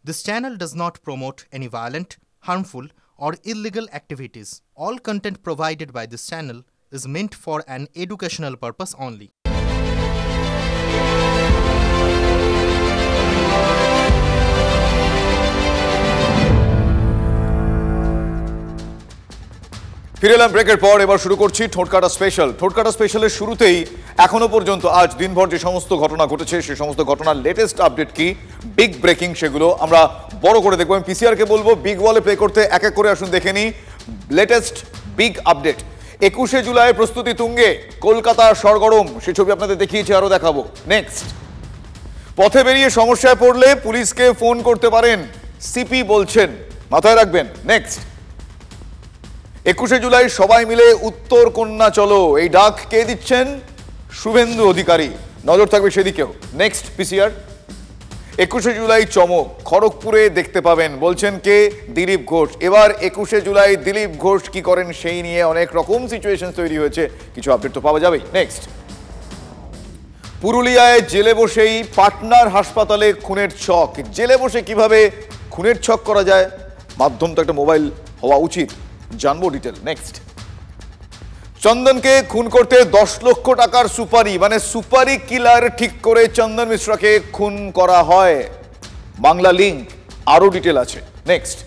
This channel does not promote any violent, harmful, or illegal activities. All content provided by this channel is meant for an educational purpose only. ফিরে এলাম ব্রেকের পর। এবার শুরু করছি ঠোঁটকাটা special. ঠোঁটকাটা স্পেশালের শুরুতেই এখনো পর্যন্ত আজ দিনভর যে সমস্ত ঘটনা ঘটেছে সেই সমস্ত ঘটনার লেটেস্ট আপডেট কি, বিগ ব্রেকিং, সেগুলো আমরা বড় করে দেখবো। আমি পিসিআরকে বলবো বিগ ওয়ালে প্লে করতে। এক এক করে আসুন দেখে নিই লেটেস্ট বিগ আপডেট। 21শে জুলাই প্রস্তুতি তুঙ্গে, কলকাতা সরগরম, সে ছবি আপনাদের দেখিয়েছি, আরও দেখাবো। নেক্সট, পথে বেরিয়ে সমস্যায় পড়লে পুলিশকে ফোন করতে পারেন, সিপি বলছেন, মাথায় রাখবেন। নেক্সট, 21শে জুলাই সবাই মিলে উত্তর কন্যা চলো, এই ডাক কে দিচ্ছেন? শুভেন্দু অধিকারী, নজর থাকবে সেদিকেও। নেক্সট পিসিআর, 21শে জুলাই চমক, খড়গপুরে দেখতে পাবেন, বলছেন কে? দিলীপ ঘোষ। এবার 21শে জুলাই দিলীপ ঘোষ কি করেন সেই নিয়ে অনেক রকম সিচুয়েশন তৈরি হয়েছে, কিছু আপডেট তো পাওয়া যাবেই। নেক্সট, পুরুলিয়ায় জেলে বসেই পাটনার হাসপাতালে খুনের ছক। জেলে বসে কিভাবে খুনের ছক করা যায়? মাধ্যম তো একটা মোবাইল হওয়া উচিত, জানবো ডিটেল। নেক্সট, চন্দনকে খুন করতে 10 লক্ষ টাকার সুপারি, মানে সুপারি কিলার ঠিক করে চন্দন মিশ্রাকে খুন করা হয়। বাংলা লিঙ্ক, আরো ডিটেল আছে। নেক্সট,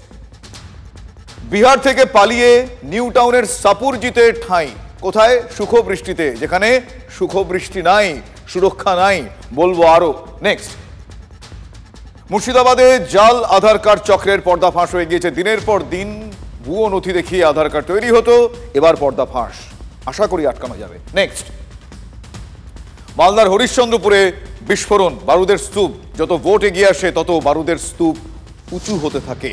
বিহার থেকে পালিয়ে নিউ টাউনের সাপুরজিতে ঠাঁই। কোথায়? সুখবৃষ্টিতে, যেখানে সুখবৃষ্টি নাই, সুরক্ষা নাই, বলবো আরো। নেক্সট, মুর্শিদাবাদে জাল আধার কার্ড চক্রের পর্দাফাঁস হয়ে গিয়েছে। দিনের পর দিন ভুয়ো নথি দেখিয়ে আধার কার্ড তৈরি হতো, এবার পর্দাফাঁস, আশা করি আটকানো যাবে। নেক্সট, মালদার হরিশ্চন্দ্রপুরে বিস্ফোরণ, বারুদের স্তূপ। যত ভোট এগিয়ে আসে তত বারুদের স্তূপ উঁচু হতে থাকে,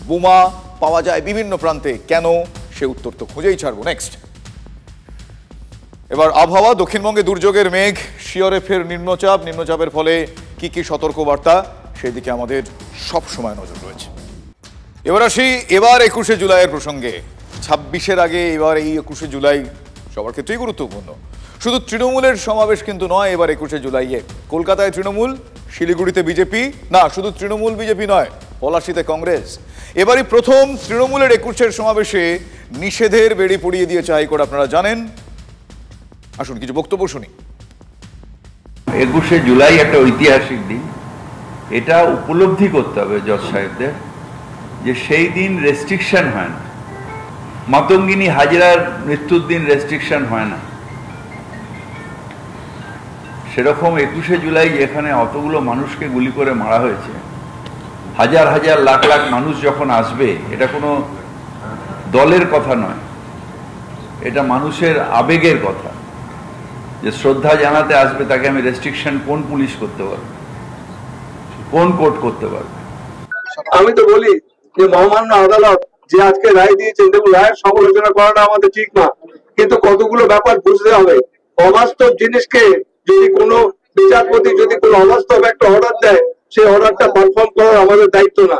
বোমা পাওয়া যায় বিভিন্ন প্রান্তে। কেন? সে উত্তর তো খুঁজেই ছাড়বো। নেক্সট, এবার আবহাওয়া। দক্ষিণবঙ্গে দুর্যোগের মেঘ, শিয়রে ফের নিম্নচাপ। নিম্নচাপের ফলে কি কি সতর্কবার্তা, সেই দিকে আমাদের সব সময় নজর রয়েছে। এবার আসি এবার 21শে জুলাইয়ের প্রসঙ্গে। 26-এর আগে এবার এই 21শে জুলাই সবার ক্ষেত্রেই গুরুত্বপূর্ণ। শুধু তৃণমূলের সমাবেশ কিন্তু নয় এবার 21শে জুলাইয়ে। কলকাতায় তৃণমূল, শিলিগুড়িতে বিজেপি, না শুধু তৃণমূল বিজেপি নয়, পলাশীতে কংগ্রেস। এবারই প্রথম তৃণমূলের 21শে সমাবেশে নিষেধের বেড়ি পড়িয়ে দিয়েছে হাইকোর্ট, আপনারা জানেন। আসুন কিছু বক্তব্য শুনি। 21শে জুলাই একটা ঐতিহাসিক দিন, এটা উপলব্ধি করতে হবে জজ সাহেবদের, যে সেই দিন রেস্ট্রিকশন হয় না। মাতঙ্গিনী হাজরার মৃত্যুর দিন রেস্ট্রিকশন হয় না, সেরকম 21শে জুলাই যেখানে অতগুলো মানুষকে গুলি করে মারা হয়েছে, হাজার হাজার লাখ লাখ মানুষ যখন আসবে, এটা কোনো দলের কথা নয়, এটা মানুষের আবেগের কথা। যে শ্রদ্ধা জানাতে আসবে তাকে আমি রেস্ট্রিকশন কোন পুলিশ করতে পারবে, কোন কোর্ট করতে পারবে? আমি তো বলি যে মহামান্য আদালত যে আজকে রায় দিয়েছেন, দেখুন রায়ের সমালোচনা করাটা আমাদের ঠিক না, কিন্তু কতগুলো ব্যাপার বুঝতে হবে। অবাস্তব জিনিসকে যদি কোনো বিচারপতি যদি কোনো অবাস্তব একটা অর্ডার দেয়, সেই অর্ডারটা পারফর্ম করার আমাদের দায়িত্ব না।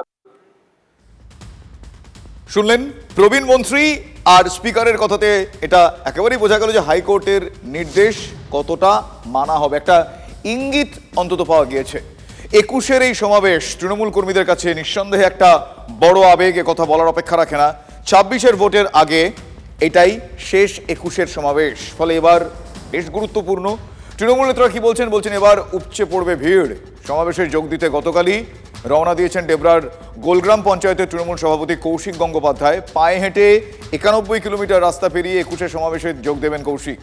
শুনলেন প্রবীণ মন্ত্রী আর স্পিকারের কথাতে এটা একেবারেই বোঝা গেল যে হাইকোর্টের নির্দেশ কতটা মানা হবে, একটা ইঙ্গিত অন্তত পাওয়া গিয়েছে। 21শের এই সমাবেশ তৃণমূল কর্মীদের কাছে নিঃসন্দেহে একটা বড় আবেগ, কথা বলার অপেক্ষা রাখে না। 26-এর ভোটের আগে এটাই শেষ 21শের সমাবেশ, ফলে এবার বেশ গুরুত্বপূর্ণ। তৃণমূল নেতারা কি বলছেন? বলছেন এবার উপচে পড়বে ভিড়। সমাবেশে যোগ দিতে গতকালই রওনা দিয়েছেন ডেবরার গোলগ্রাম পঞ্চায়েতের তৃণমূল সভাপতি কৌশিক গঙ্গোপাধ্যায়। পায়ে হেঁটে 91 কিলোমিটার রাস্তা পেরিয়ে 21শে সমাবেশে যোগ দেবেন কৌশিক।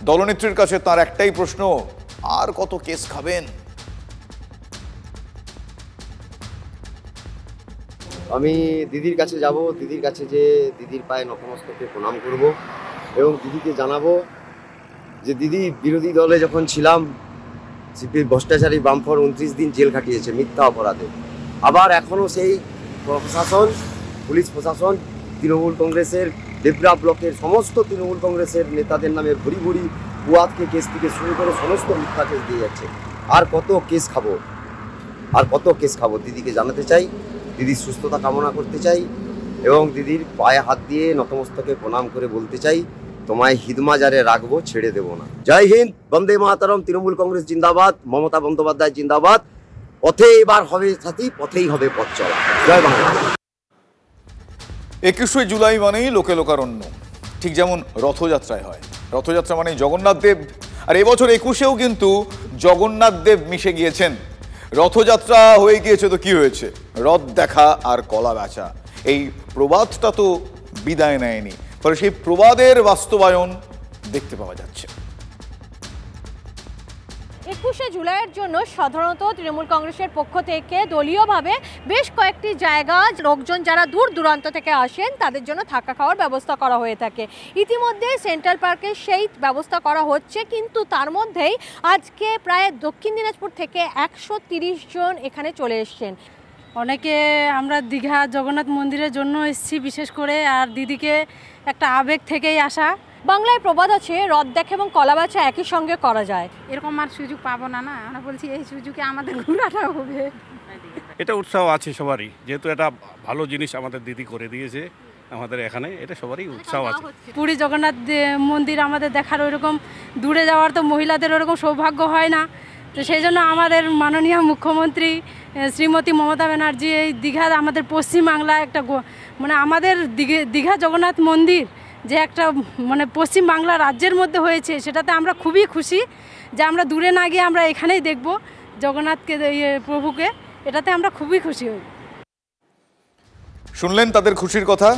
দলনেত্রীর কাছে তার একটাই প্রশ্ন, আর কত কেস খাবেন? আমি দিদির কাছে যাব, দিদির কাছে যে দিদির পায়ে নতমস্তকে প্রণাম করব এবং দিদিকে জানাবো যে দিদি বিরোধী দলে যখন ছিলাম, সিপির ভ্রষ্টাচারী বামফ্রন্ট 29 দিন জেল কাটিয়েছে মিথ্যা অপরাধে। আবার এখনও সেই প্রশাসন, পুলিশ প্রশাসন, তৃণমূল কংগ্রেসের দেবরা ব্লকের সমস্ত তৃণমূল কংগ্রেসের নেতাদের নামে ভরি ভরি বুয়াতকে কেস থেকে শুরু করে সমস্ত মিথ্যা কেস দিয়ে যাচ্ছে। আর কত কেস খাবো, আর কত কেস খাবো? দিদিকে জানাতে চাই, দিদির সুস্থতা কামনা করতে চাই এবং দিদির পায়ে হাত দিয়ে নতমস্তকে প্রণাম করে বলতে চাই, তোমায় হিদমাজারে রাখবো, ছেড়ে দেবো না। জয় হিন্দ, বন্দে মাতরম, তৃণমূল কংগ্রেস জিন্দাবাদ, মমতা বন্দ্যোপাধ্যায় জিন্দাবাদ, পথে এবার হবে সাথী, পথেই হবে পথ চলা। জয় বাংলা। 21শে জুলাই মানেই লোকে লোকারণ্য, ঠিক যেমন রথযাত্রায় হয়। রথযাত্রা মানেই জগন্নাথ দেব, আর এবছর 21শেও কিন্তু জগন্নাথ দেব মিশে গিয়েছেন। রথযাত্রা হয়ে গিয়েছে তো কি হয়েছে, রথ দেখা আর কলা বেচা, এই প্রবাদটা তো বিদায় নেয়নি, ফলে সেই প্রবাদের বাস্তবায়ন দেখতে পাওয়া যাচ্ছে। 21শে জুলাইয়ের জন্য সাধারণত তৃণমূল কংগ্রেসের পক্ষ থেকে দলীয়ভাবে বেশ কয়েকটি জায়গা লোকজন যারা দূর দূরান্ত থেকে আসেন তাদের জন্য থাকা খাওয়ার ব্যবস্থা করা হয়ে থাকে। ইতিমধ্যে সেন্ট্রাল পার্কে সেই ব্যবস্থা করা হচ্ছে, কিন্তু তার মধ্যেই আজকে প্রায় দক্ষিণ দিনাজপুর থেকে 130 জন এখানে চলে এসছেন। অনেকে আমরা দীঘা জগন্নাথ মন্দিরের জন্য এসেছি বিশেষ করে, আর দিদিকে একটা আবেগ থেকেই আসা। বাংলায় প্রবাদ আছে, রথ দেখা এবং কলা বেচা একই সঙ্গে করা যায়। এরকম আর সুযোগ পাবো না, আমরা বলছি এই সুযোগে আমাদের ঘোরাটা হবে। এটা উৎসাহ আছে সবারই, যেহেতু এটা ভালো জিনিস আমাদের দিদি করে দিয়েছে আমাদের এখানে, এটা সবারই উৎসাহ আছে। পুরী জগন্নাথ মন্দির আমাদের দেখার ওইরকম দূরে যাওয়ার তো মহিলাদের ওরকম সৌভাগ্য হয় না, তো সেই জন্য আমাদের মাননীয় মুখ্যমন্ত্রী শ্রীমতী মমতা ব্যানার্জি এই দীঘা আমাদের পশ্চিমবাংলা একটা মানে আমাদের দীঘা জগন্নাথ মন্দির যে একটা মানে পশ্চিমবাংলা রাজ্যের মধ্যে হয়েছে, সেটাতে আমরা খুবই খুশি যে আমরা দূরে না গিয়ে আমরা এখানেই দেখব জগন্নাথকে, প্রভুকে, এটাতে আমরা খুবই খুশি হই। শুনলেন তাদের খুশির কথা।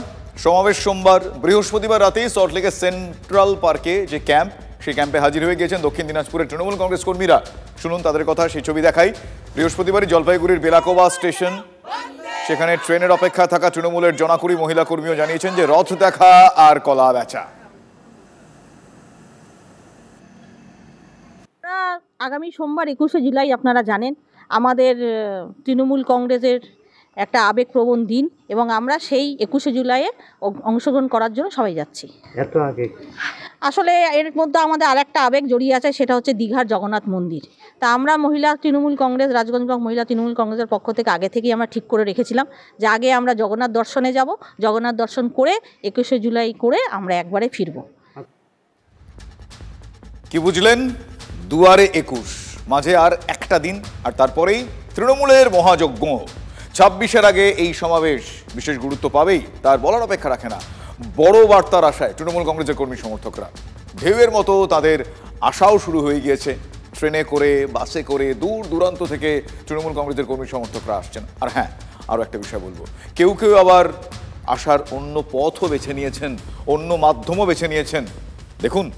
সমাবেশ সোমবার, বৃহস্পতিবার রাতেই সল্টলেকের সেন্ট্রাল পার্কে যে ক্যাম্প, সেই ক্যাম্পে হাজির হয়ে গিয়েছেন দক্ষিণ দিনাজপুরের তৃণমূল কংগ্রেস কর্মীরা। শুনুন তাদের কথা, সেই ছবি দেখাই। বৃহস্পতিবারই জলপাইগুড়ির বেলাকোবা স্টেশন, সেখানে ট্রেনের অপেক্ষা থাকা তৃণমূলের জনাকুড়ি মহিলা কর্মীও জানিয়েছেন যে রথ দেখা আর কলা বেচা। আগামী সোমবার 21শে জুলাই আপনারা জানেন আমাদের তৃণমূল কংগ্রেসের একটা আবেগপ্রবণ দিন, এবং আমরা সেই 21শে জুলাইয়ে অংশগ্রহণ করার জন্য সবাই যাচ্ছি। এত আগে আসলে এর মধ্যে আমাদের আরেকটা আবেগ জড়িয়ে আছে, সেটা হচ্ছে দীঘার জগন্নাথ মন্দির। তা আমরা মহিলা তৃণমূল কংগ্রেস, রাজগঞ্জ ব্লক মহিলা তৃণমূল কংগ্রেসের পক্ষ থেকে আগে থেকেই আমরা ঠিক করে রেখেছিলাম যে আগে আমরা জগন্নাথ দর্শনে যাব, জগন্নাথ দর্শন করে 21শে জুলাই করে আমরা একবারে ফিরব। কি বুঝলেন? দুয়ারে 21, মাঝে আর একটা দিন, আর তারপরেই তৃণমূলের মহাযজ্ঞ। 26-এর আগে এই সমাবেশ বিশেষ গুরুত্ব পাবেই, তার বলার অপেক্ষা রাখে না। বড় বার্তার আশায় তৃণমূল কংগ্রেসের কর্মী সমর্থকরা, ঢেউয়ের মতো তাদের আশাও শুরু হয়ে গিয়েছে। ট্রেনে করে, বাসে করে দূর দূরান্ত থেকে তৃণমূল কংগ্রেসের কর্মী সমর্থকরা আসছেন। আর হ্যাঁ, আরও একটা বিষয় বলবো, কেউ কেউ আবার আসার অন্য পথও বেছে নিয়েছেন, অন্য মাধ্যমও বেছে নিয়েছেন। দেখুন।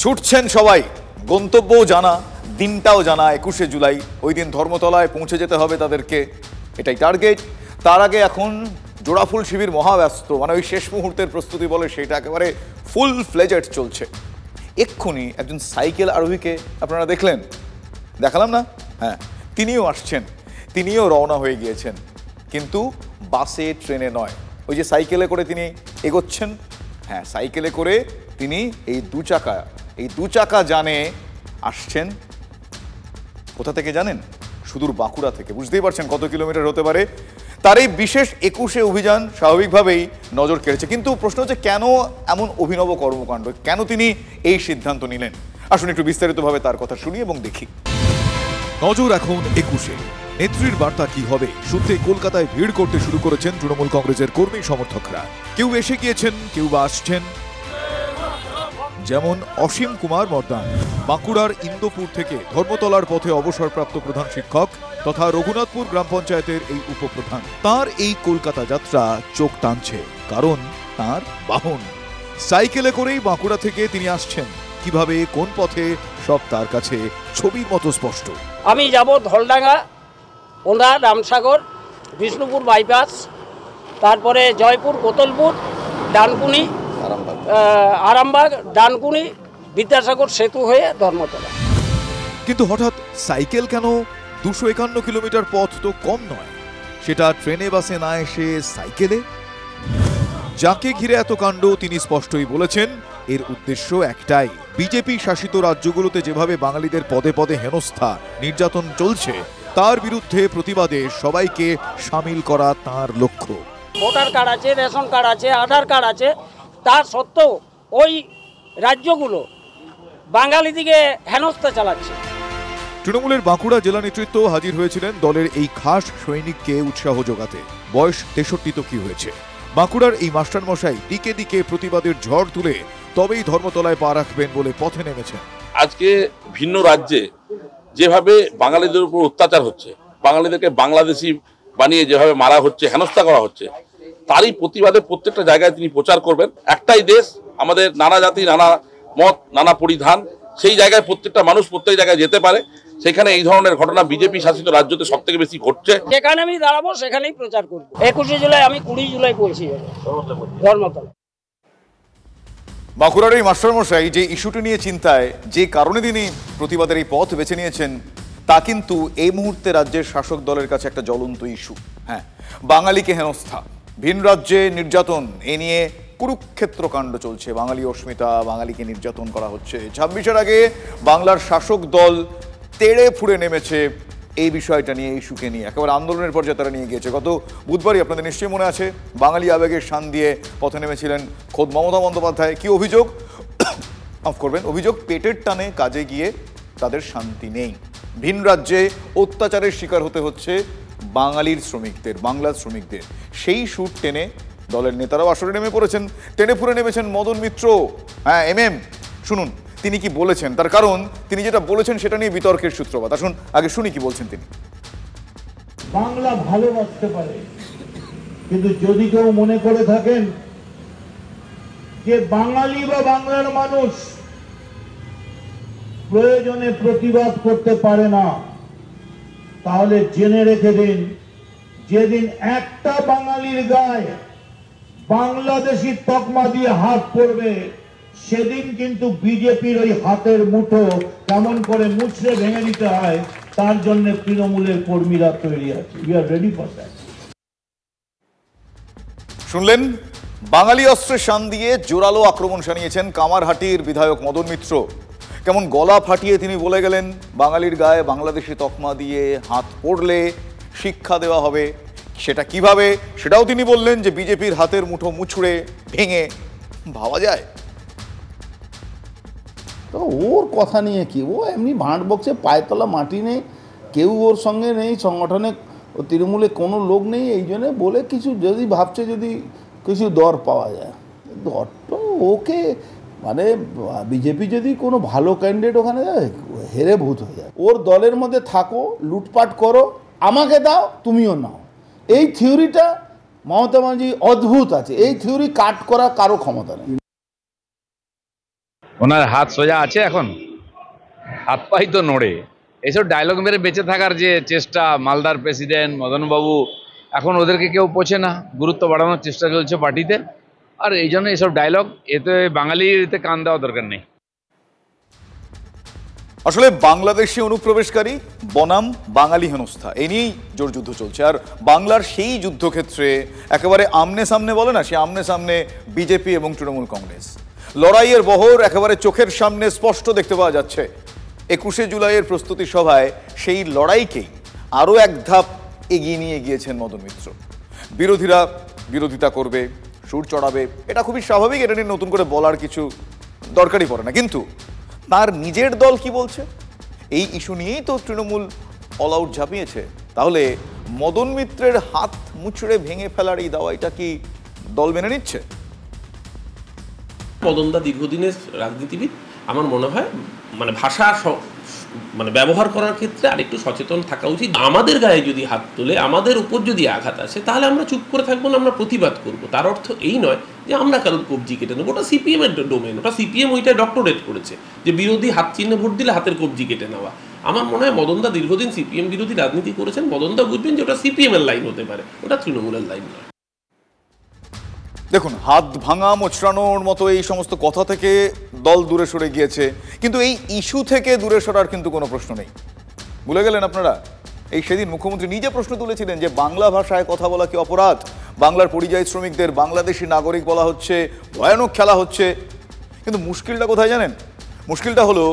ছুটছেন সবাই, গন্তব্যও জানা, দিনটাও জানা 21শে জুলাই। ওই দিন ধর্মতলায় পৌঁছে যেতে হবে তাদেরকে, এটাই টার্গেট। তার আগে এখন জোড়াফুল শিবির মহাব্যস্ত, মানে ওই শেষ মুহূর্তের প্রস্তুতি বলে সেটা একেবারে ফুল ফ্লেজেড চলছে। এক্ষুনি একজন সাইকেল আরোহীকে আপনারা দেখলেন, দেখালাম না? হ্যাঁ, তিনিও আসছেন, তিনিও রওনা হয়ে গিয়েছেন, কিন্তু বাসে ট্রেনে নয়। ওই যে সাইকেলে করে তিনি এগোচ্ছেন, হ্যাঁ সাইকেলে করে তিনি এই দু চাকা জানে আসছেন। কোথা থেকে জানেন? সুদূর বাঁকুড়া থেকে। বুঝতেই পারছেন কত কিলোমিটার হতে পারে। তার এই বিশেষ 21শে অভিযান স্বাভাবিকভাবেই নজর কেড়েছে, কিন্তু প্রশ্ন হচ্ছে কেন এমন অভিনব কর্মকাণ্ড, কেন তিনি এই সিদ্ধান্ত নিলেন? আসুন একটু বিস্তারিতভাবে তার কথা শুনি এবং দেখি। নজর এখন 21শে, নেত্রীর বার্তা কি হবে শুনতে কলকাতায় ভিড় করতে শুরু করেছেন তৃণমূল কংগ্রেসের কর্মী সমর্থকরা। কেউ এসে গিয়েছেন, কেউ বা আসছেন। যেমন অসীম কুমার মর্দান, বাঁকুড়ার ইন্দোপুর থেকে ধর্মতলার পথে অবসরপ্রাপ্ত প্রধান শিক্ষক তথা রঘুনাথপুর গ্রাম পঞ্চায়েতের এই উপপ্রধান। তার এই কলকাতা যাত্রা চোখ টানছে, কারণ তার বাহন সাইকেলে করেই বাঁকুড়া থেকে তিনি আসছেন। কিভাবে, কোন পথে, সব তার কাছে ছবির মতো স্পষ্ট। আমি যাব ধলডাঙ্গা, ওন্দা, রামসাগর, বিষ্ণুপুর বাইপাস, তারপরে জয়পুর, কোতলপুর, ডানকুনি, আরামবাগ, ডানকুনি, বিদ্যাসাগর সেতু হয়ে ধর্মতলা। কিন্তু হঠাৎ সাইকেল কেন? 251 কিলোমিটার পথ তো কম নয়, সেটা ট্রেনে বাসে না এসে সাইকেলে। যাকে ঘিরে এত কাণ্ড তিনি স্পষ্টই বলেছেন এর উদ্দেশ্য একটাই, বিজেপি শাসিত রাজ্যগুলোতে যেভাবে বাঙালিদের পদে পদে হেনস্থা নির্যাতন চলছে তার বিরুদ্ধে প্রতিবাদে সবাইকে সামিল করা তার লক্ষ্য। ভোটার কার্ড আছে, রেশন কার্ড আছে, আধার কার্ড আছে, তার সত্ত্বেও ওই রাজ্যগুলো বাঙালিদিকে হেনস্থা চালাচ্ছে। তৃণমূলের বাঁকুড়া জেলা নেতৃত্ব হাজির হয়েছিলেন দলের এই খাস সৈনিককে উৎসাহ যোগাতে। বয়স 63 তো কি হয়েছে, বাঁকুড়ার এই মাস্টারমশাই দিকে দিকে প্রতিবাদের ঝড় তুলে তবেই ধর্মতলায় পা রাখবেন বলে পথে নেমেছেন। আজকে ভিন্ন রাজ্যে যেভাবে বাঙালিদের উপর অত্যাচার হচ্ছে, বাঙালিদেরকে বাংলাদেশি বানিয়ে যেভাবে মারা হচ্ছে, হেনস্থা করা হচ্ছে, তারই প্রতিবাদে প্রত্যেকটা জায়গায় তিনি প্রচার করবেন। একটাই দেশ, আমাদের নানা জাতি, নানা মত, নানা পরিধান, সেই জায়গায় প্রত্যেকটা মানুষ প্রত্যেক জায়গায় যেতে পারে। সেখানে এই ধরনের ঘটনা বিজেপি শাসিত রাজ্যতে সব থেকে বেশি ঘটছে। যেখানে আমি দাঁড়াবো সেখানেই প্রচার করবো। 21 জুলাই, আমি 20 জুলাই বলছি ধর্মতলা। বাঁকুড়ার এই মাস্টারমশাই যে ইস্যুটি নিয়ে চিন্তায়, যে কারণে তিনি প্রতিবাদের এই পথ বেছে নিয়েছেন, তা কিন্তু এই মুহূর্তে রাজ্যের শাসক দলের কাছে একটা জ্বলন্ত ইস্যু। হ্যাঁ, বাঙালিকে হেনস্থা, ভিন রাজ্যে নির্যাতন, এ নিয়ে কুরুক্ষেত্র কাণ্ড চলছে। বাঙালি অস্মিতা, বাঙালিকে নির্যাতন করা হচ্ছে। 26-এর আগে বাংলার শাসক দল তেড়ে ফুড়ে নেমেছে এই বিষয়টা নিয়ে, ইস্যুকে নিয়ে একেবারে আন্দোলনের পর্যায়ে তারা নিয়ে গিয়েছে। গত বুধবারই আপনাদের নিশ্চয়ই মনে আছে, বাঙালি আবেগের শান দিয়ে পথে নেমেছিলেন খোদ মমতা বন্দ্যোপাধ্যায়। কি অভিযোগ? মাফ করবেন, অভিযোগ পেটের টানে কাজে গিয়ে তাদের শান্তি নেই। ভিন রাজ্যে অত্যাচারের শিকার হতে হচ্ছে বাঙালির শ্রমিকদের, বাংলার শ্রমিকদের। সেই সুর টেনে দলের নেতারাও আসরে নেমে পড়েছেন, টেনে ফুরে নেমেছেন মদন মিত্র। হ্যাঁ, এমএম, শুনুন তিনি কি বলেছেন। তার কারণ, তিনি যেটা বলেছেন সেটা নিয়ে বিতর্কের সূত্রপাত। আসুন আগে শুনি কি বলছেন তিনি। বাংলা ভালোবাসতে পারে, কিন্তু যদি কেউ মনে করে থাকেন যে বাঙালি বা বাংলার মানুষ প্রয়োজনে প্রতিবাদ করতে পারে না, তাহলে জেনে রেখে দিন, যেদিন একটা বাঙালির গায়ে বাংলাদেশি তকমা দিয়ে হাত পড়বে, সেদিন কিন্তু বিজেপির ওই হাতের মুঠো কেমন করে মুছড়ে ভেঙে দিতে হয়, তার জন্য তৃণমূলের কর্মীরা তৈরি আছে। We are ready for that. শুনলেন, বাঙালি অস্ত্রের শান দিয়ে জোরালো আক্রমণ শানিয়েছেন কামারহাটির বিধায়ক মদন মিত্র। কেমন গলা ফাটিয়ে তিনি বলে গেলেন, বাঙালির গায়ে বাংলাদেশি তকমা দিয়ে হাত পড়লে শিক্ষা দেওয়া হবে। সেটা কিভাবে, সেটাও তিনি বললেন, যে বিজেপির হাতের মুঠো মুছড়ে ভেঙে ভাবা যায়। তো ওর কথা নিয়ে কি, ও এমনি ভাঁট বকছে, পায়তলা মাটি নেই, কেউ ওর সঙ্গে নেই, সংগঠনে ও তৃণমূলে কোনো লোক নেই, এই জন্যে বলে কিছু যদি ভাবছে যদি কিছু দর পাওয়া যায়, দর তো ওকে মানে বিজেপি যদি কোনো ভালো ক্যান্ডিডেট ওখানে যায়, হেরে ভূত হয়ে যায়। ওর দলের মধ্যে থাকো, লুটপাট করো, আমাকে দাও তুমিও নাও, এই থিওরিটা মমতা ব্যানার্জি অদ্ভুত আছে। এই থিওরি কাট করা কারো ক্ষমতা নেই। ওনার হাত সোজা আছে, এখন হাত পাই তো নড়ে। এইসব ডায়লগ মেরে বেঁচে থাকার যে চেষ্টা, মালদার প্রেসিডেন্ট মদনবাবু, এখন ওদেরকে কেউ পোছে না, গুরুত্ব বাড়ানোর চেষ্টা চলছে পার্টিতে। আর এই জন্য এইসব ডায়লগ, এতে বাঙালিতে কান দেওয়া দরকার নেই। আসলে বাংলাদেশি অনুপ্রবেশকারী বনাম বাঙালি হেনস্থা, এ নিয়েই জোর যুদ্ধ চলছে। আর বাংলার সেই যুদ্ধক্ষেত্রে একেবারে আমনে সামনে বলে না, সে আমনে সামনে বিজেপি এবং তৃণমূল কংগ্রেস। লড়াইয়ের বহর একেবারে চোখের সামনে স্পষ্ট দেখতে পাওয়া যাচ্ছে। 21শে জুলাইয়ের প্রস্তুতি সভায় সেই লড়াইকেই আরও এক ধাপ এগিয়ে নিয়ে গিয়েছেন মদন মিত্র। বিরোধীরা বিরোধিতা করবে, সুর চড়াবে, এটা খুবই স্বাভাবিক, এটা নিয়ে নতুন করে বলার কিছু দরকারই পড়ে না। কিন্তু তার নিজের দল কি বলছে, এই ইস্যু নিয়েই তো তৃণমূল অল আউট ঝাঁপিয়েছে। তাহলে মদন মিত্রের হাত মুচড়ে ভেঙে ফেলার এই দাওয়াইটা কি দল মেনে নিচ্ছে? মদনদা দীর্ঘদিনের রাজনীতিবিদ, আমার মনে হয় মানে ভাষা মানে ব্যবহার করার ক্ষেত্রে আরেকটু সচেতন থাকা উচিত। আমাদের গায়ে যদি হাত তোলে, আমাদের উপর যদি আঘাত আসে, তাহলে আমরা চুপ করে থাকবো না, আমরা প্রতিবাদ করব। তার অর্থ এই নয় যে আমরা কারোর কবজি কেটে নেবো, ওটা সিপিএম এর ডোমেন, ওটা সিপিএম ওইটা ডক্টরেট করেছে যে বিরোধী হাত চিহ্নে ভোট দিলে হাতের কবজি কেটে নেওয়া। আমার মনে হয় মদনদা দীর্ঘদিন সিপিএম বিরোধী রাজনীতি করেছেন, মদনদা বুঝবেন যে ওটা সিপিএম এর লাইন হতে পারে, ওটা তৃণমূলের লাইন নয়। দেখুন, হাত ভাঙা মোচড়ানোর মতো এই সমস্ত কথা থেকে দল দূরে সরে গিয়েছে, কিন্তু এই ইস্যু থেকে দূরে সরার কিন্তু কোনো প্রশ্ন নেই। ভুলে গেলেন আপনারা? এই সেদিন মুখ্যমন্ত্রী নিজে প্রশ্ন তুলেছিলেন যে বাংলা ভাষায় কথা বলা কি অপরাধ? বাংলার পরিযায়ী শ্রমিকদের বাংলাদেশি নাগরিক বলা হচ্ছে, ভয়ানক খেলা হচ্ছে। কিন্তু মুশকিলটা কোথায় জানেন? মুশকিলটা হলো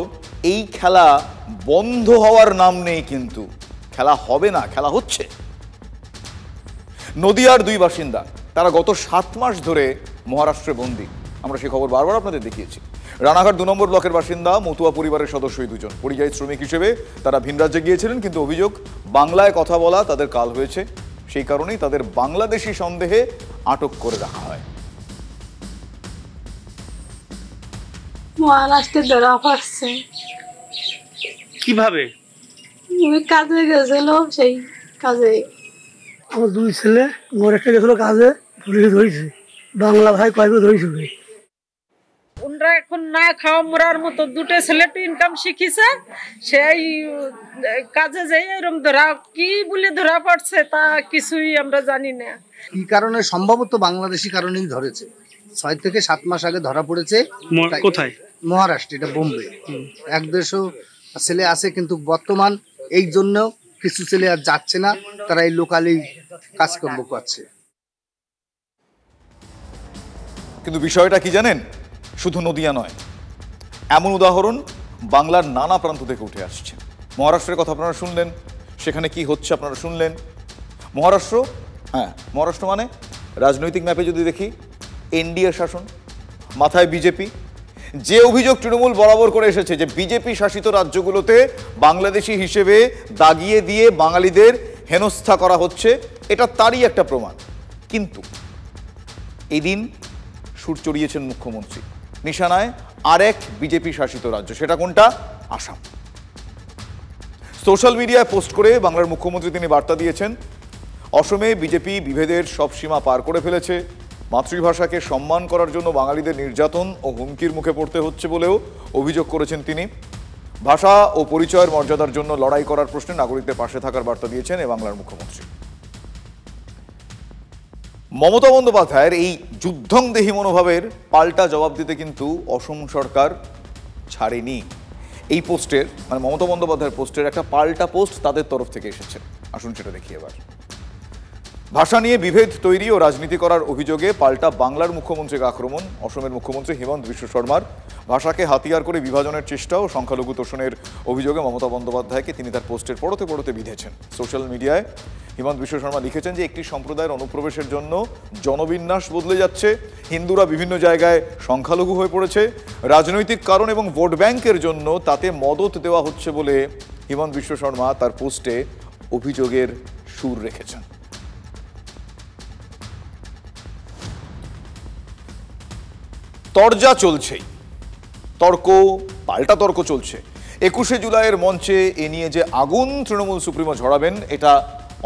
এই খেলা বন্ধ হওয়ার নাম নেই, কিন্তু খেলা হবে না, খেলা হচ্ছে। নদিয়ার 2 বাসিন্দা তারা গত 7 মাস ধরে মহারাষ্ট্রে বন্দী। আমরা সেই খবর বারবার আপনাদের দেখিয়েছি। রানাঘাট 2 নম্বর ব্লকের বাসিন্দা মতুয়া পরিবারের সদস্যই 2 জন। পরিযায়ী শ্রমিক হিসেবে তারা ভিন রাজ্যে গিয়েছিলেন, কিন্তু অভিযোগ বাংলায় কথা বলা তাদের কাল হয়েছে। সেই কারণেই তাদের বাংলাদেশি সন্দেহে আটক করে রাখা হয়। মহারাষ্ট্রে ধরা পড়ছে। কিভাবে? ওই কাজে গেছিল, সেই কাজে। আমার 2 ছেলে মহারাষ্ট্রে গেছিল কাজে, পুলিশে ধরেছে। বাংলা ভাই কয়েকবার ধরেছে। ওনরা এখন না খাওয়া মরার মতো 2টা ছেলে তো ইনকাম শিখিছে, সেই কাজে যাই এরকম ধরা, কি বলে ধরা পড়ছে তা কিছুই আমরা জানি না। কি কারণে? সম্ভবত বাংলাদেশি কারণেই ধরেছে। 6 থেকে 7 মাস আগে ধরা পড়েছে। কোথায়? মহারাষ্ট্র, এটা বোম্বে। 1-150 ছেলে আছে, কিন্তু বর্তমান এই জন্য কিছু ছেলে আর যাচ্ছে না, তারা এই লোকালি কাজকর্ম করছে। কিন্তু বিষয়টা কি জানেন? শুধু নদিয়া নয়, এমন উদাহরণ বাংলার নানা প্রান্ত থেকে উঠে আসছে। মহারাষ্ট্রের কথা আপনারা শুনলেন, সেখানে কি হচ্ছে আপনারা শুনলেন। মহারাষ্ট্র, হ্যাঁ মহারাষ্ট্র মানে রাজনৈতিক ম্যাপে যদি দেখি এনডিএ শাসন, মাথায় বিজেপি। যে অভিযোগ তৃণমূল বরাবর করে এসেছে যে বিজেপি শাসিত রাজ্যগুলোতে বাংলাদেশি হিসেবে দাগিয়ে দিয়ে বাঙালিদের হেনস্থা করা হচ্ছে, এটা তারই একটা প্রমাণ। কিন্তু এই দিন সুর চড়িয়েছেন মুখ্যমন্ত্রী। নিশানায় আরেক বিজেপি শাসিত রাজ্য, সেটা কোনটা? আসাম। সোশ্যাল মিডিয়ায় পোস্ট করে বাংলার মুখ্যমন্ত্রী তিনি বার্তা দিয়েছেন, অসমে বিজেপি বিভেদের সব সীমা পার করে ফেলেছে। মাতৃভাষাকে সম্মান করার জন্য বাঙালিদের নির্যাতন ও হুমকির মুখে পড়তে হচ্ছে বলেও অভিযোগ করেছেন তিনি। ভাষা ও পরিচয়ের মর্যাদার জন্য লড়াই করার প্রশ্নে নাগরিকদের পাশে থাকার বার্তা দিয়েছেন এ বাংলার মুখ্যমন্ত্রী। মমতা বন্দ্যোপাধ্যায়ের এই যুদ্ধংদেহী মনোভাবের পাল্টা জবাব দিতে কিন্তু অসম সরকার ছাড়েনি। এই পোস্টের, মানে মমতা বন্দ্যোপাধ্যায়ের পোস্টের একটা পাল্টা পোস্ট তাদের তরফ থেকে এসেছে। আসুন সেটা দেখি এবার। ভাষা নিয়ে বিভেদ তৈরি ও রাজনীতি করার অভিযোগে পাল্টা বাংলার মুখ্যমন্ত্রীকে আক্রমণ। অসমের মুখ্যমন্ত্রী হিমন্ত বিশ্ব শর্মার ভাষাকে হাতিয়ার করে বিভাজনের চেষ্টা ও সংখ্যালঘু তোষণের অভিযোগে মমতা বন্দ্যোপাধ্যায়কে তিনি তার পোস্টের পড়তে পড়তে বিঁধেছেন। সোশ্যাল মিডিয়ায় হিমন্ত বিশ্ব শর্মা লিখেছেন যে একটি সম্প্রদায়ের অনুপ্রবেশের জন্য জনবিন্যাস বদলে যাচ্ছে, হিন্দুরা বিভিন্ন জায়গায় সংখ্যালঘু হয়ে পড়েছে, রাজনৈতিক কারণ এবং ভোট ব্যাংকের জন্য তাতে মদত দেওয়া হচ্ছে বলে হিমন্ত বিশ্ব শর্মা তার পোস্টে অভিযোগের সুর রেখেছেন। তরজা চলছেই, তর্ক, পাল্টা তর্ক চলছে। 21শে জুলাইয়ের মঞ্চে এ নিয়ে যে আগুন তৃণমূল সুপ্রিমো ঝরাবেন এটা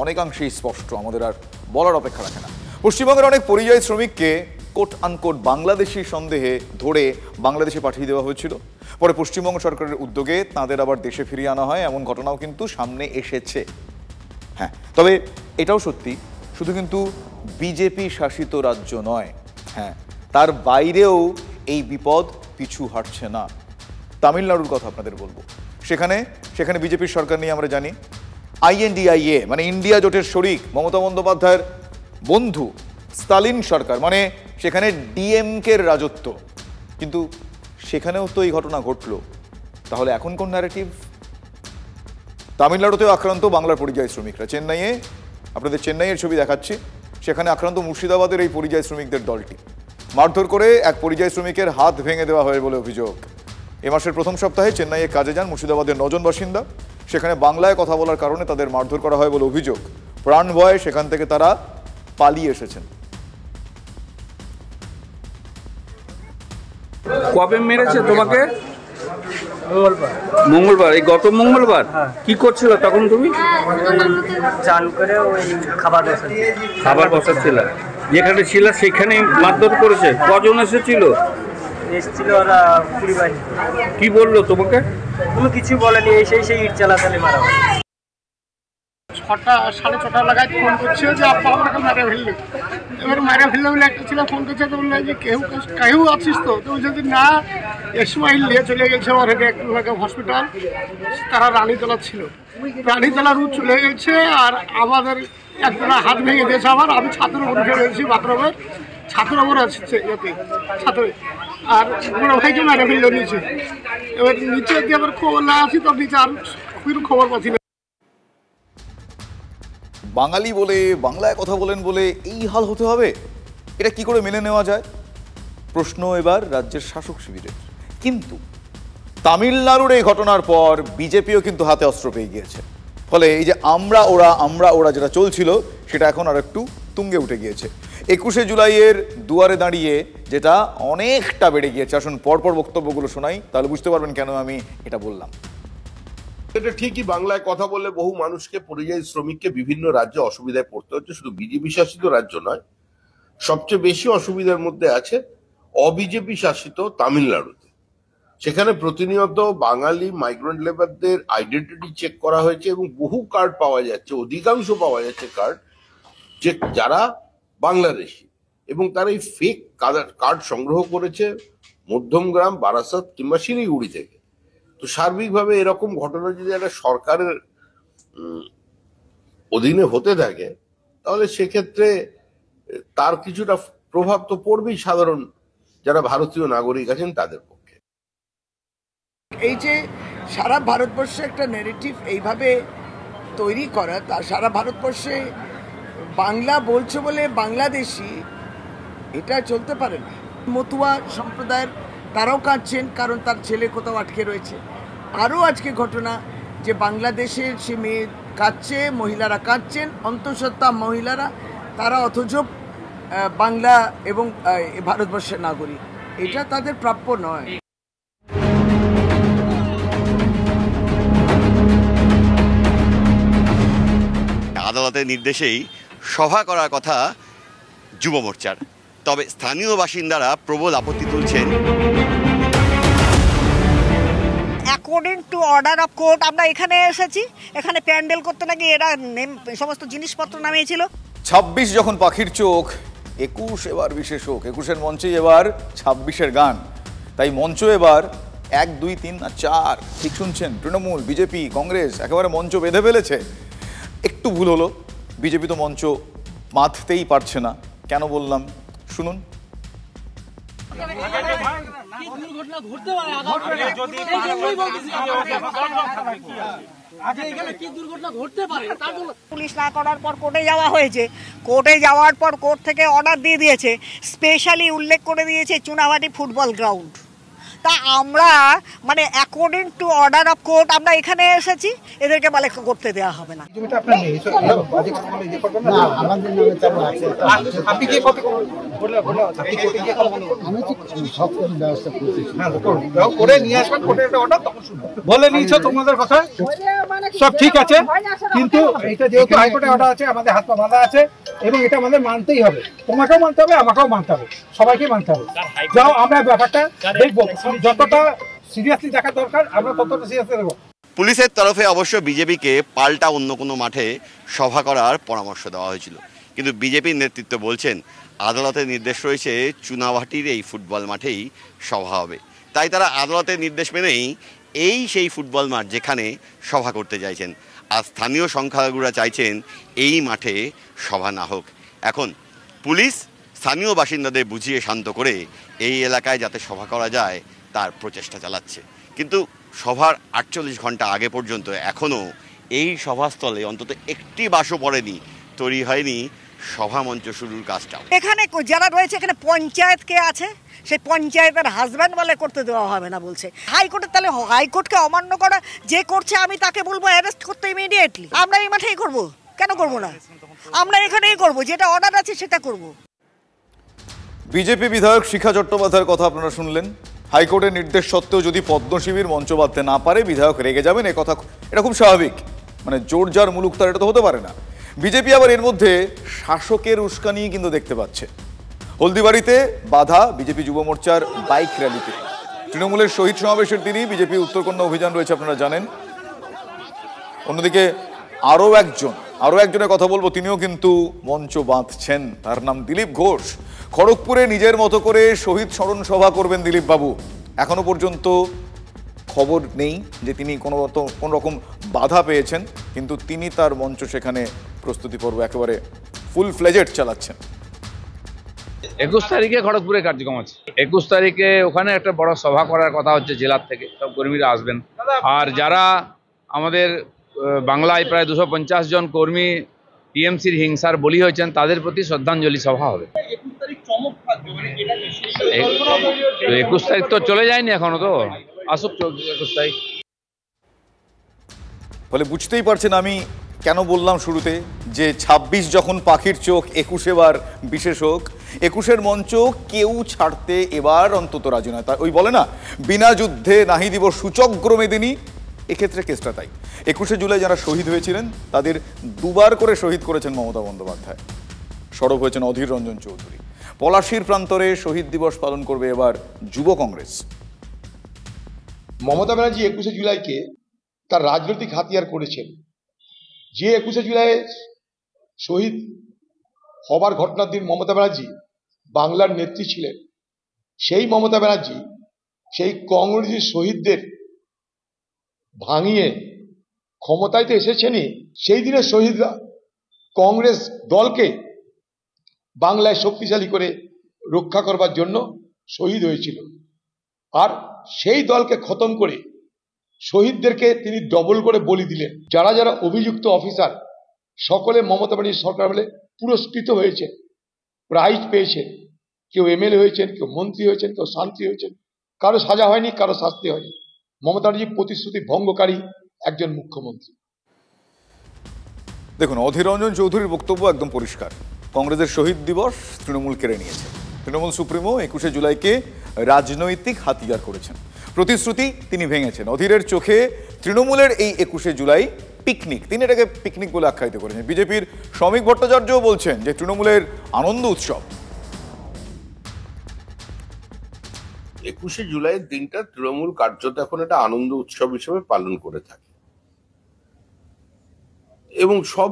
অনেকাংশেই স্পষ্ট, আমাদের আর বলার অপেক্ষা রাখে না। পশ্চিমবঙ্গের অনেক পরিযায়ী শ্রমিককে কোট আনকোট বাংলাদেশি সন্দেহে ধরে বাংলাদেশে পাঠিয়ে দেওয়া হয়েছিল। পরে পশ্চিমবঙ্গ সরকারের উদ্যোগে তাঁদের আবার দেশে ফিরিয়ে আনা হয়, এমন ঘটনাও কিন্তু সামনে এসেছে। হ্যাঁ, তবে এটাও সত্যি, শুধু কিন্তু বিজেপি শাসিত রাজ্য নয়, হ্যাঁ তার বাইরেও এই বিপদ পিছু হাঁটছে না। তামিলনাড়ুর কথা আপনাদের বলবো। সেখানে বিজেপির সরকার নিয়ে আমরা জানি, INDIA মানে ইন্ডিয়া জোটের শরিক মমতা বন্দ্যোপাধ্যায়ের বন্ধু স্টালিন সরকার, মানে সেখানে ডিএমকের রাজত্ব। কিন্তু সেখানেও তো এই ঘটনা ঘটলো, তাহলে এখন কোন ন্যারেটিভ? তামিলনাড়ুতেও আক্রান্ত বাংলার পরিযায়ী শ্রমিকরা। চেন্নাইয়ে, আপনাদের চেন্নাইয়ের ছবি দেখাচ্ছি, সেখানে আক্রান্ত মুর্শিদাবাদের এই পরিযায়ী শ্রমিকদের দলটি। মারধর করে এক পরিযায়ী শ্রমিকের হাত ভেঙে দেওয়া হয় বলে অভিযোগ। এ মাসের প্রথম সপ্তাহে চেন্নাইয়ে কাজে যান মুর্শিদাবাদের 9 জন বাসিন্দা। সেখানে বাংলায় কথা বলার কারণে তাদের মারধর করা হয় বলে অভিযোগ। প্রাণ ভয়ে সেখান থেকে তারা পালিয়ে এসেছেন। কবে মেরেছে তোমাকে? মঙ্গলবার, এই গত মঙ্গলবার। কি করছিল তখন তুমি? চান করে ওই খাবার বসাচ্ছিল, যেখানে ছিল সেখানে মারধর করেছে। কজন এসেছিল? এসেছিল ওরা 20 বাড়ি। কি বললো তোমাকে? কোনো কিছু বলেনি, সেই ইট চালাচালি মারা। 6টা 6:30 লাগায় ফোন করছে যে আপা আমাকে মারা ফেললে। এবার মারা ফেললে বলে একটা ছিল ফোন করছে, তো বললো যে কেউ আছিস তো? তো যদি না, ইসমাইল নিয়ে চলে গেছে ওর হেঁটে একটু হসপিটাল, তারা রানীতলা ছিল, রানীতলা রুট চলে গেছে। আর আমাদের একজনা হাত ভেঙে দিয়েছে। আমি ছাত্র উপর উঠে গেছি, বাথরুমের ছাত্র উপর আসছে, ছাত্র আর বড় ভাইকে মেরে ফেললো নিচে। এবার নিচে দিয়ে আবার খবর না আসি তো নিচে আর খবর পাচ্ছি না। বাঙালি বলে বাংলায় কথা বলেন বলে এই হাল হতে হবে, এটা কি করে মেনে নেওয়া যায়? প্রশ্ন এবার রাজ্যের শাসক শিবিরের। কিন্তু তামিলনাড়ুর এই ঘটনার পর বিজেপিও কিন্তু হাতে অস্ত্র পেয়ে গিয়েছে। ফলে এই যে আমরা ওরা যেটা চলছিল সেটা এখন আর একটু তুঙ্গে উঠে গিয়েছে। 21শে জুলাইয়ের দুয়ারে দাঁড়িয়ে যেটা অনেকটা বেড়ে গিয়েছে। আসুন পরপর বক্তব্যগুলো শোনাই, তাহলে বুঝতে পারবেন কেন আমি এটা বললাম। এটা ঠিকই, বাংলায় কথা বলে বহু মানুষকে, পরিযায়ী শ্রমিককে বিভিন্ন রাজ্যে অসুবিধায় পড়তে হচ্ছে। শুধু বিজেপি শাসিত রাজ্য নয়, সবচেয়ে বেশি অসুবিধার মধ্যে আছে অবিজেপি শাসিত তামিলনাড়ুতে। সেখানে প্রতিনিয়ত বাঙালি মাইগ্রেন্ট লেবারদের আইডেন্টিটি চেক করা হয়েছে এবং বহু কার্ড পাওয়া যাচ্ছে, অধিকাংশ পাওয়া যাচ্ছে কার্ড যে যারা বাংলাদেশি, এবং তারা এই ফেক কার্ড সংগ্রহ করেছে মধ্যমগ্রাম, বারাসাত কিংবা শিলিগুড়ি থেকে। তো সার্বিকভাবে এরকম ঘটনা যদি একটা সরকারের অধীনে হতে থাকে তাহলে সেক্ষেত্রে তার কিছুটা প্রভাব তো পড়বেই সাধারণ যারা ভারতীয় নাগরিক আছেন তাদের পক্ষে। এই যে সারা ভারতবর্ষে একটা ন্যারেটিভ এইভাবে তৈরি করা, তা সারা ভারতবর্ষে বাংলা বলছে বলে বাংলাদেশি, এটা চলতে পারে না। মতুয়া সম্প্রদায়ের তারাও কাঁদছেন কারণ তার ছেলে কোথাও আটকে রয়েছে। আরও আজকে ঘটনা যে বাংলাদেশের সে মেয়ে কাঁদছে, মহিলারা কাঁদছেন, অন্তঃসত্ত্বা মহিলারা, তারা অথচ বাংলা এবং ভারতবর্ষের নাগরিক। এটা তাদের প্রাপ্য নয়। আদালতের নির্দেশেই সভা করার কথা যুব মোর্চার, তবে স্থানীয় বাসিন্দারা প্রবল আপত্তি তুলছেন। According to order of court আমরা এখানে এসেছি, এখানে প্যান্ডেল করতে নাকি এরা সমস্ত জিনিসপত্র নামিয়েছিল। 26 যখন পাখির চোখ, 21 এবার বিশেষ হোক। 21-এর মঞ্চেই এবার 26-এর গান। তাই মঞ্চ এবার 1, 2, 3 না 4, ঠিক শুনছেন, তৃণমূল, বিজেপি, কংগ্রেস একেবারে মঞ্চ বেঁধে ফেলেছে। একটু ভুল হলো, বিজেপি তো মঞ্চ মাথতেই পারছে না। কেন বললাম শুনুন। পুলিশ না করার পর কোর্টে যাওয়া হয়েছে, কোর্টে যাওয়ার পর কোর্ট থেকে অর্ডার দিয়ে দিয়েছে, স্পেশালি উল্লেখ করে দিয়েছে চুনাভাটি ফুটবল গ্রাউন্ড। তা আমরা মানে according to order of court আমরা এখানে এসেছি, এদেরকে বলে করতে দেওয়া হবে না। বলে নিয়েছো তোমাদের কথা সব ঠিক আছে, কিন্তু এটা যেহেতু হাইকোর্টে অর্ডার আছে, আমাদের হাত পা বাঁধা আছে এবং এটা আমাদের মানতেই হবে। তোমাকেও মানতে হবে, আমাকেও মানতে হবে, সবাইকে মানতে হবে। যাও আমরা ব্যাপারটা দেখবো, যতটা সিরিয়াসলি দেখা দরকার আমরা ততটা সিরিয়াসলি দেবো। পুলিশের তরফে অবশ্য বিজেপিকে পাল্টা অন্য কোনো মাঠে সভা করার পরামর্শ দেওয়া হয়েছিল, কিন্তু বিজেপির নেতৃত্ব বলছেন আদালতের নির্দেশ রয়েছে চুনাভাটির এই ফুটবল মাঠেই সভা হবে। তাই তারা আদালতের নির্দেশ মেনেই সেই ফুটবল মাঠ যেখানে সভা করতে চাইছেন। আর স্থানীয় সংখ্যালঘুরা চাইছেন এই মাঠে সভা না হোক। এখন পুলিশ স্থানীয় বাসিন্দাদের বুঝিয়ে শান্ত করে এই এলাকায় যাতে সভা করা যায় তার প্রচেষ্টা চালাচ্ছে। কিন্তু সভার 48 ঘন্টা আগে পর্যন্ত এখনও এই সভাস্থলে অন্তত একটি বাসও পড়েনি, তৈরি হয়নি সভা মঞ্চ শুরুর কাজটাও। এখানে যারা রয়েছে, এখানে পঞ্চায়েত কে আছে, সেই পঞ্চায়েতের হাজব্যান্ড বলে করতে দেওয়া হবে না বলছে। হাইকোর্টে, তাহলে হাইকোর্টকে অমান্য করা যে করছে, আমি তাকে বলবো অ্যারেস্ট করতে ইমিডিয়েটলি। আমরা এই মাঠেই করব, কেন করব না? আমরা এখানেই করব, যেটা অর্ডার আছে সেটা করব। বিজেপি বিধায়ক শিখা চট্টোপাধ্যায়ের কথা আপনারা শুনলেন। হাইকোর্টের নির্দেশ সত্ত্বেও যদি পদ্মশিবির মঞ্চ বাঁধতে না পারে বিধায়ক রেগে যাবেন, এটা খুব স্বাভাবিক। মানে জোর যার মুলুক তার, এটা তো হতে পারে না। বিজেপি আবার এর মধ্যে শাসকের উস্কানি কিন্তু দেখতে পাচ্ছে। হলদিবাড়িতে বাধা বিজেপি যুব মোর্চার বাইক র্যালিতে। তৃণমূলের শহীদ সমাবেশের দিনই বিজেপি উত্তরকন্যা অভিযান রয়েছে, আপনারা জানেন। অন্যদিকে আরও একজনের কথা বলবো, তিনিও কিন্তু মঞ্চ বাঁধছেন। তার নাম দিলীপ ঘোষ। খড়গপুরে নিজের মতো করে শহীদ স্মরণ সভা করবেন দিলীপ বাবু। এখনো পর্যন্ত খবর নেই যে তিনি কোনো রকম বাধা পেয়েছেন, কিন্তু তিনি তার মঞ্চ সেখানে প্রস্তুতি পর্ব একেবারে ফুল ফ্লেজেড চালাচ্ছেন। 21 তারিখে খড়গপুরে কার্যক্রম আছে। 21 তারিখে ওখানে একটা বড় সভা করার কথা হচ্ছে, জেলার থেকে সব কর্মীরা আসবেন। আর যারা আমাদের বাংলায় প্রায় 250 জন কর্মী টিএমসির হিংসার বলি হয়েছেন, তাদের প্রতি শ্রদ্ধাঞ্জলি সভা হবে। 21 তারিখ তো চলে যায়নি এখনো, তো আসুক 21 তারিখ। ফলে বুঝতেই পারছেন আমি কেন বললাম শুরুতে যে 26 যখন পাখির চোখ, 21 এবার বিশেষ হোক। 21-এর মঞ্চ কেউ ছাড়তে এবার অন্তত রাজি নয়। ওই বলে না, বিনা যুদ্ধে নাহি দিব সূচগ্র মেদিনী, এক্ষেত্রে কেসটা তাই। 21শে জুলাই যারা শহীদ হয়েছিলেন তাদের দুবার করে শহীদ করেছেন মমতা বন্দ্যোপাধ্যায়। সরব হয়েছেন অধীর রঞ্জন চৌধুরী। পলাশীর প্রান্তরে শহীদ দিবস পালন করবে এবার যুব কংগ্রেস। মমতা ব্যানার্জি 21শে জুলাইকে তার রাজনৈতিক হাতিয়ার করেছেন। যে 21শে জুলাই শহীদ হবার ঘটনার দিন মমতা ব্যানার্জি বাংলার নেত্রী ছিলেন, সেই মমতা ব্যানার্জি সেই কংগ্রেসী শহীদদের ভাঙিয়ে ক্ষমতায় তো এসেছেনই, সেই দিনের শহীদরা কংগ্রেস দলকে বাংলায় শক্তিশালী করে রক্ষা করবার জন্য শহীদ হয়েছিল। আর সেই দলকে খতম করে শহীদদেরকে তিনি ডবল করে বলি দিলেন। যারা যারা অভিযুক্ত অফিসার সকলে মমতা ব্যানার্জি সরকার বলে পুরস্কৃত হয়েছে, প্রাইজ পেয়েছেন। কেউ এমএলএ হয়েছেন, কেউ মন্ত্রী হয়েছেন, কেউ শান্তি হয়েছেন। কারো সাজা হয়নি, কারো শাস্তি হয়নি। মমতা ব্যানার্জি প্রতিশ্রুতি ভঙ্গকারী একজন মুখ্যমন্ত্রী। দেখুন, অধীর রঞ্জন চৌধুরীর বক্তব্য একদম পরিষ্কার। কংগ্রেসের শহীদ দিবস তৃণমূল কেড়ে নিয়েছে। তৃণমূল সুপ্রিমো 21শে জুলাইকে রাজনৈতিক হাতিয়ার করেছেন, প্রতিশ্রুতি তিনি ভেঙেছেন। অধীরের চোখে তৃণমূলের এই 21শে জুলাই পিকনিক, তিনি এটাকে পিকনিক বলে আখ্যায়িত করেছেন। বিজেপির শ্রমিক ভট্টাচার্যও বলছেন যে তৃণমূলের আনন্দ উৎসব। 21শে জুলাইয়ের দিনটা তৃণমূল কার্যত এখন একটা আনন্দ উৎসব হিসেবে পালন করে থাকে এবং সব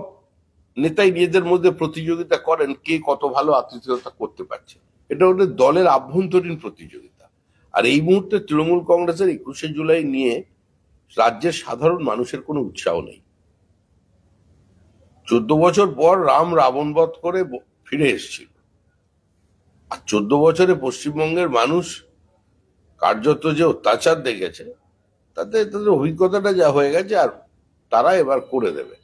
নেতাই নিজেদের মধ্যে প্রতিযোগিতা করেন কে কত ভালো আতিথেয়তা করতে পারছে। এটা ওদের দলের আভ্যন্তরীণ প্রতিযোগিতা। আর এই মুহূর্তে তৃণমূল কংগ্রেসের 21শে জুলাই নিয়ে রাজ্যের সাধারণ মানুষের কোনো উৎসাহ নেই। 14 বছর পর রাম রাবণ বধ করে ফিরে এসেছিল, আর 14 বছরে পশ্চিমবঙ্গের মানুষ কার্যত যে অত্যাচার দেখেছে তাতে তাদের অভিজ্ঞতাটা যা হয়ে গেছে, আর তারা এবার করে দেবে।